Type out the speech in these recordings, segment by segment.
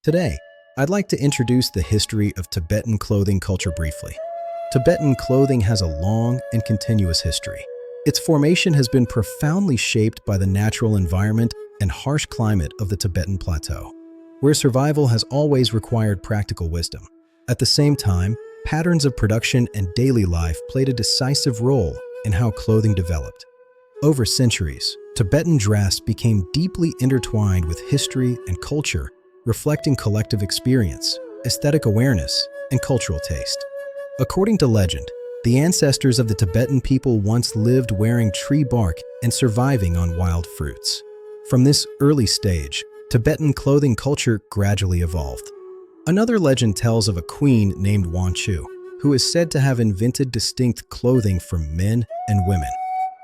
Today, I'd like to introduce the history of Tibetan clothing culture briefly. Tibetan clothing has a long and continuous history. Its formation has been profoundly shaped by the natural environment and harsh climate of the Tibetan Plateau, where survival has always required practical wisdom. At the same time, patterns of production and daily life played a decisive role in how clothing developed. Over centuries, Tibetan dress became deeply intertwined with history and culture, reflecting collective experience, aesthetic awareness, and cultural taste. According to legend, the ancestors of the Tibetan people once lived wearing tree bark and surviving on wild fruits. From this early stage, Tibetan clothing culture gradually evolved. Another legend tells of a queen named Wanchu, who is said to have invented distinct clothing for men and women.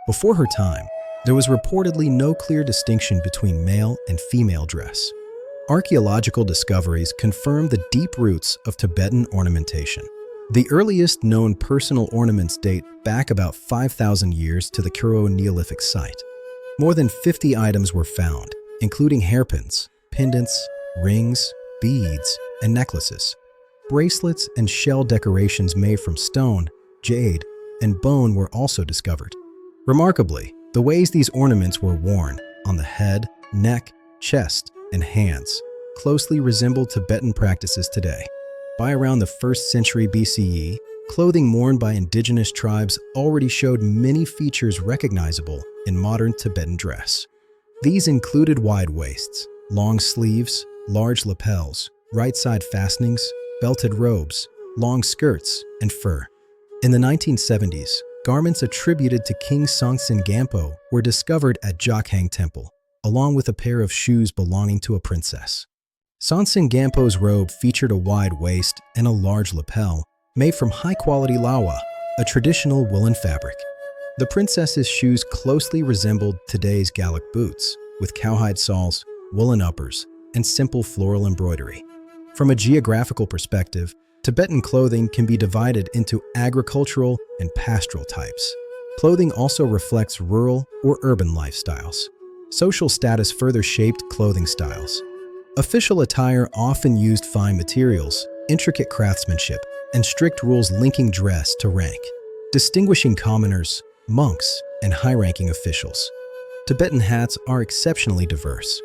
Before her time, there was reportedly no clear distinction between male and female dress. Archaeological discoveries confirm the deep roots of Tibetan ornamentation. The earliest known personal ornaments date back about 5,000 years to the Kuro Neolithic site. More than 50 items were found, including hairpins, pendants, rings, beads, and necklaces. Bracelets and shell decorations made from stone, jade, and bone were also discovered. Remarkably, the ways these ornaments were worn on the head, neck, chest, and hands closely resemble Tibetan practices today. By around the 1st century BCE, clothing worn by indigenous tribes already showed many features recognizable in modern Tibetan dress. These included wide waists, long sleeves, large lapels, right-side fastenings, belted robes, long skirts, and fur. In the 1970s, garments attributed to King Songtsen Gampo were discovered at Jokhang Temple, along with a pair of shoes belonging to a princess. Songtsen Gampo's robe featured a wide waist and a large lapel made from high-quality lawa, a traditional woolen fabric. The princess's shoes closely resembled today's Gallic boots, with cowhide soles, woolen uppers, and simple floral embroidery. From a geographical perspective, Tibetan clothing can be divided into agricultural and pastoral types. Clothing also reflects rural or urban lifestyles. Social status further shaped clothing styles. Official attire often used fine materials, intricate craftsmanship, and strict rules linking dress to rank, distinguishing commoners, monks, and high-ranking officials. Tibetan hats are exceptionally diverse.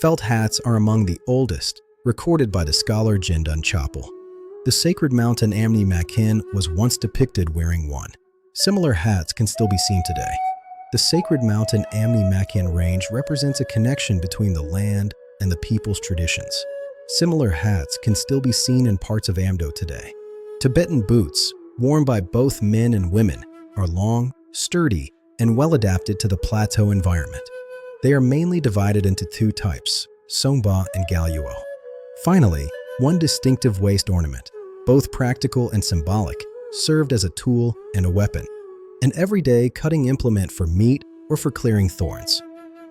Felt hats are among the oldest, recorded by the scholar Jindun Chapel. The sacred mountain Amni Makin was once depicted wearing one. Similar hats can still be seen today. The sacred mountain Amni Makin range represents a connection between the land and the people's traditions. Similar hats can still be seen in parts of Amdo today. Tibetan boots, worn by both men and women, are long, sturdy, and well adapted to the plateau environment. They are mainly divided into two types, Songba and Galyuo. Finally, one distinctive waist ornament, both practical and symbolic, served as a tool and a weapon, an everyday cutting implement for meat or for clearing thorns.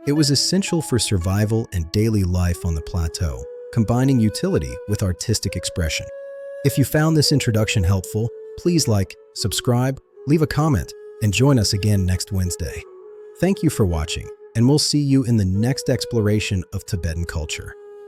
It was essential for survival and daily life on the plateau, combining utility with artistic expression. If you found this introduction helpful, please like, subscribe, leave a comment, and join us again next Wednesday. Thank you for watching, and we'll see you in the next exploration of Tibetan culture.